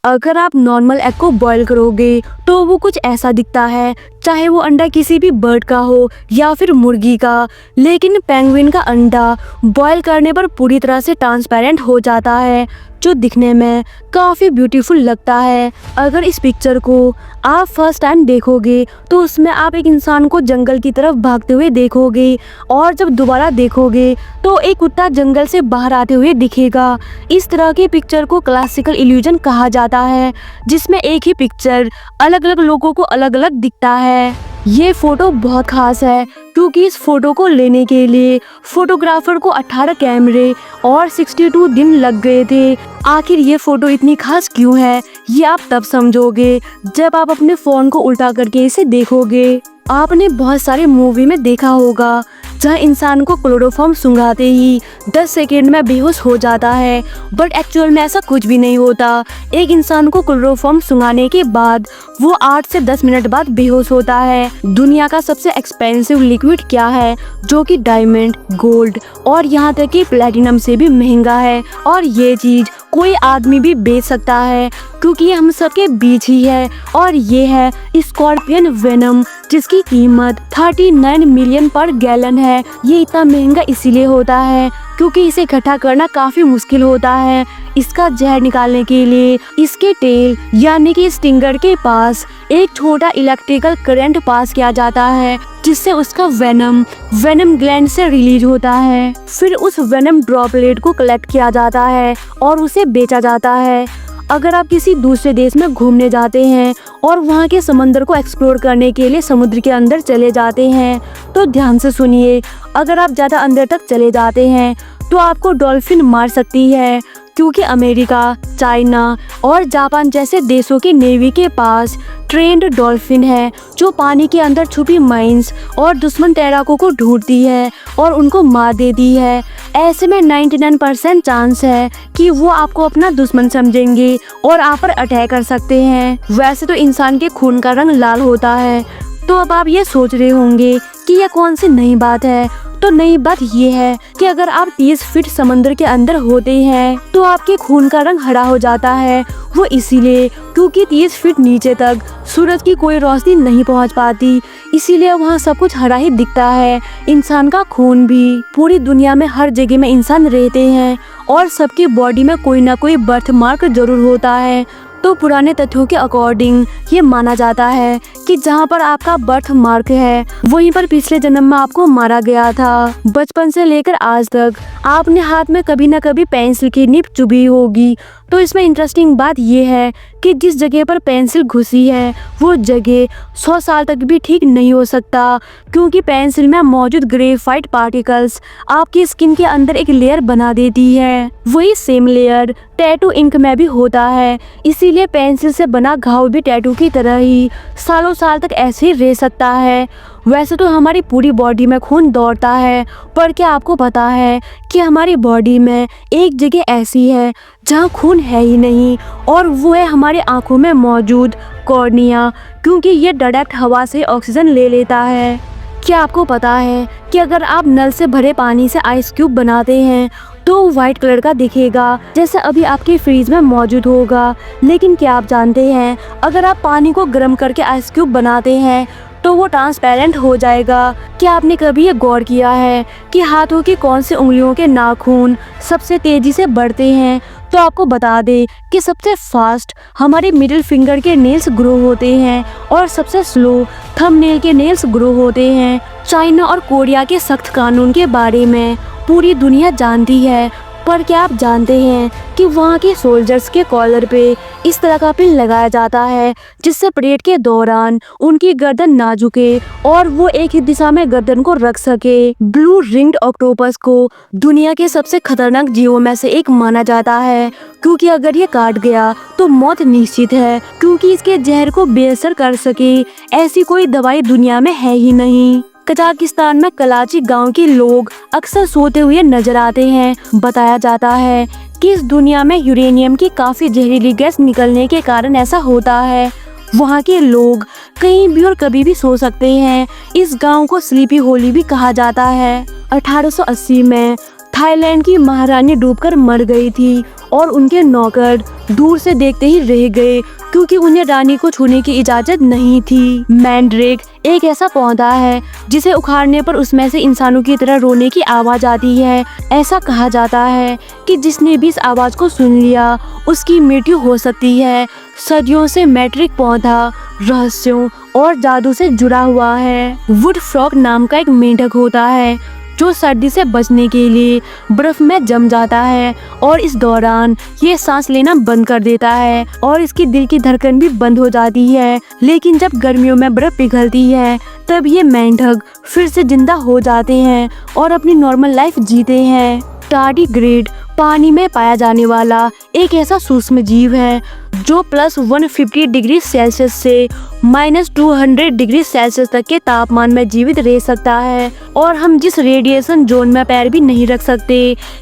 अगर आप normal egg को बॉईल करोगे तो वो कुछ ऐसा दिखता है, चाहे वो अंडा किसी भी बर्ड का हो या फिर मुर्गी का। लेकिन पेंगुइन का अंडा बॉईल करने पर पूरी तरह से ट्रांसपेरेंट हो जाता है, जो दिखने में काफ़ी ब्यूटीफुल लगता है। अगर इस पिक्चर को आप फर्स्ट टाइम देखोगे तो उसमें आप एक इंसान को जंगल की तरफ भागते हुए देखोगे, और जब दोबारा देखोगे तो एक कुत्ता जंगल से बाहर आते हुए दिखेगा। इस तरह की पिक्चर को क्लासिकल इल्यूजन कहा जाता है, जिसमें एक ही पिक्चर अलग अलग लोगों को अलग अलग दिखता है। ये फोटो बहुत खास है क्योंकि इस फोटो को लेने के लिए फोटोग्राफर को 18 कैमरे और 62 दिन लग गए थे। आखिर ये फोटो इतनी खास क्यों है, ये आप तब समझोगे जब आप अपने फोन को उल्टा करके इसे देखोगे। आपने बहुत सारे मूवी में देखा होगा जहाँ इंसान को क्लोरोफॉर्म सूंघाते ही 10 सेकेंड में बेहोश हो जाता है, बट एक्चुअल में ऐसा कुछ भी नहीं होता। एक इंसान को क्लोरोफॉर्म सूंघाने के बाद वो 8 से 10 मिनट बाद बेहोश होता है। दुनिया का सबसे एक्सपेंसिव लिक्विड क्या है, जो कि डायमंड, गोल्ड और यहाँ तक कि प्लेटिनम से भी महंगा है, और ये चीज कोई आदमी भी बेच सकता है क्योंकि ये हम सबके बीच ही है, और ये है स्कॉर्पियन वेनम, जिसकी कीमत 39 मिलियन पर गैलन है। ये इतना महंगा इसीलिए होता है क्योंकि इसे इकट्ठा करना काफी मुश्किल होता है। इसका जहर निकालने के लिए इसके टेल यानी कि स्टिंगर के पास एक छोटा इलेक्ट्रिकल करंट पास किया जाता है, जिससे उसका वेनम ग्लैंड से रिलीज होता है। फिर उस वेनम ड्रॉपलेट को कलेक्ट किया जाता है और उसे बेचा जाता है। अगर आप किसी दूसरे देश में घूमने जाते हैं और वहाँ के समंदर को एक्सप्लोर करने के लिए समुद्र के अंदर चले जाते हैं तो ध्यान से सुनिए, अगर आप ज़्यादा अंदर तक चले जाते हैं तो आपको डॉल्फिन मार सकती है, क्योंकि अमेरिका, चाइना और जापान जैसे देशों की नेवी के पास ट्रेंड डॉल्फिन है जो पानी के अंदर छुपी माइंस और दुश्मन तैराकों को ढूंढती है और उनको मार देती है। ऐसे में 99% चांस है कि वो आपको अपना दुश्मन समझेंगे और आप पर अटैक कर सकते हैं। वैसे तो इंसान के खून का रंग लाल होता है, तो अब आप ये सोच रहे होंगे कि यह कौन सी नई बात है। तो नई बात ये है कि अगर आप 30 फीट समंदर के अंदर होते हैं तो आपके खून का रंग हरा हो जाता है। वो इसीलिए क्योंकि 30 फीट नीचे तक सूरज की कोई रोशनी नहीं पहुंच पाती, इसीलिए वहाँ सब कुछ हरा ही दिखता है। इंसान का खून भी। पूरी दुनिया में हर जगह में इंसान रहते हैं और सबकी बॉडी में कोई ना कोई बर्थ मार्क जरूर होता है। तो पुराने तथ्यों के अकॉर्डिंग ये माना जाता है कि जहाँ पर आपका बर्थ मार्क है वहीं पर पिछले जन्म में आपको मारा गया था। बचपन से लेकर आज तक आपने हाथ में कभी न कभी पेंसिल की निब चुभी होगी। तो इसमें इंटरेस्टिंग बात यह है कि जिस जगह पर पेंसिल घुसी है वो जगह 100 साल तक भी ठीक नहीं हो सकता, क्योंकि पेंसिल में मौजूद ग्रेफाइट पार्टिकल्स आपकी स्किन के अंदर एक लेयर बना देती है। वही सेम लेयर टैटू इंक में भी होता है, इसीलिए पेंसिल से बना घाव भी टैटू की तरह ही सालों साल तक ऐसे ही रह सकता है। वैसे तो हमारी पूरी बॉडी में खून दौड़ता है, पर क्या आपको पता है कि हमारी बॉडी में एक जगह ऐसी है जहाँ खून है ही नहीं, और वो है हमारी आंखों में मौजूद कॉर्निया, क्योंकि ये डायरेक्ट हवा से ऑक्सीजन ले लेता है। क्या आपको पता है कि अगर आप नल से भरे पानी से आइस क्यूब बनाते हैं तो व्हाइट कलर का दिखेगा, जैसे अभी आपके फ्रीज में मौजूद होगा। लेकिन क्या आप जानते हैं अगर आप पानी को गर्म करके आइस क्यूब बनाते हैं तो वो ट्रांसपेरेंट हो जाएगा। क्या आपने कभी ये गौर किया है कि हाथों की कौन सी उंगलियों के नाखून सबसे तेजी से बढ़ते हैं? तो आपको बता दें कि सबसे फास्ट हमारे मिडिल फिंगर के नेल्स ग्रो होते हैं और सबसे स्लो थंबनेल के नेल्स ग्रो होते हैं। चाइना और कोरिया के सख्त कानून के बारे में पूरी दुनिया जानती है, पर क्या आप जानते हैं कि वहाँ के सोल्जर्स के कॉलर पे इस तरह का पिन लगाया जाता है जिससे परेड के दौरान उनकी गर्दन ना झुके और वो एक ही दिशा में गर्दन को रख सके। ब्लू रिंग्ड ऑक्टोपस को दुनिया के सबसे खतरनाक जीवों में से एक माना जाता है, क्योंकि अगर ये काट गया तो मौत निश्चित है, क्योंकि इसके जहर को बेअसर कर सके ऐसी कोई दवाई दुनिया में है ही नहीं। कजाकिस्तान में कलाची गांव के लोग अक्सर सोते हुए नजर आते हैं। बताया जाता है कि इस दुनिया में यूरेनियम की काफी जहरीली गैस निकलने के कारण ऐसा होता है। वहाँ के लोग कहीं भी और कभी भी सो सकते हैं। इस गांव को स्लीपी होली भी कहा जाता है। 1880 में थाईलैंड की महारानी डूबकर मर गई थी और उनके नौकर दूर से देखते ही रह गए क्योंकि उन्हें रानी को छूने की इजाजत नहीं थी। मैंड्रेक एक ऐसा पौधा है जिसे उखाड़ने पर उसमें से इंसानों की तरह रोने की आवाज आती है। ऐसा कहा जाता है कि जिसने भी इस आवाज को सुन लिया उसकी मृत्यु हो सकती है। सदियों से मैंड्रेक पौधा रहस्यों और जादू से जुड़ा हुआ है। वुड फ्रॉग नाम का एक मेंढक होता है जो सर्दी से बचने के लिए बर्फ में जम जाता है और इस दौरान ये सांस लेना बंद कर देता है और इसकी दिल की धड़कन भी बंद हो जाती है। लेकिन जब गर्मियों में बर्फ पिघलती है तब ये मेंढक फिर से जिंदा हो जाते हैं और अपनी नॉर्मल लाइफ जीते हैं। टार्डीग्रेड पानी में पाया जाने वाला एक ऐसा सूक्ष्म जीव है जो +150 डिग्री सेल्सियस से -200 डिग्री सेल्सियस तक के तापमान में जीवित रह सकता है और हम जिस रेडिएशन जोन में पैर भी नहीं रख सकते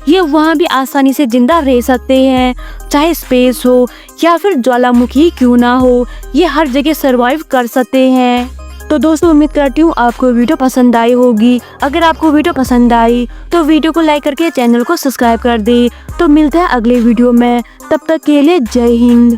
ये वहाँ भी आसानी से जिंदा रह सकते हैं। चाहे स्पेस हो या फिर ज्वालामुखी क्यों ना हो, ये हर जगह सरवाइव कर सकते हैं। तो दोस्तों उम्मीद करती हूँ आपको वीडियो पसंद आई होगी। अगर आपको वीडियो पसंद आई तो वीडियो को लाइक करके चैनल को सब्सक्राइब कर दे। तो मिलते हैं अगले वीडियो में, तब तक के लिए जय हिंद।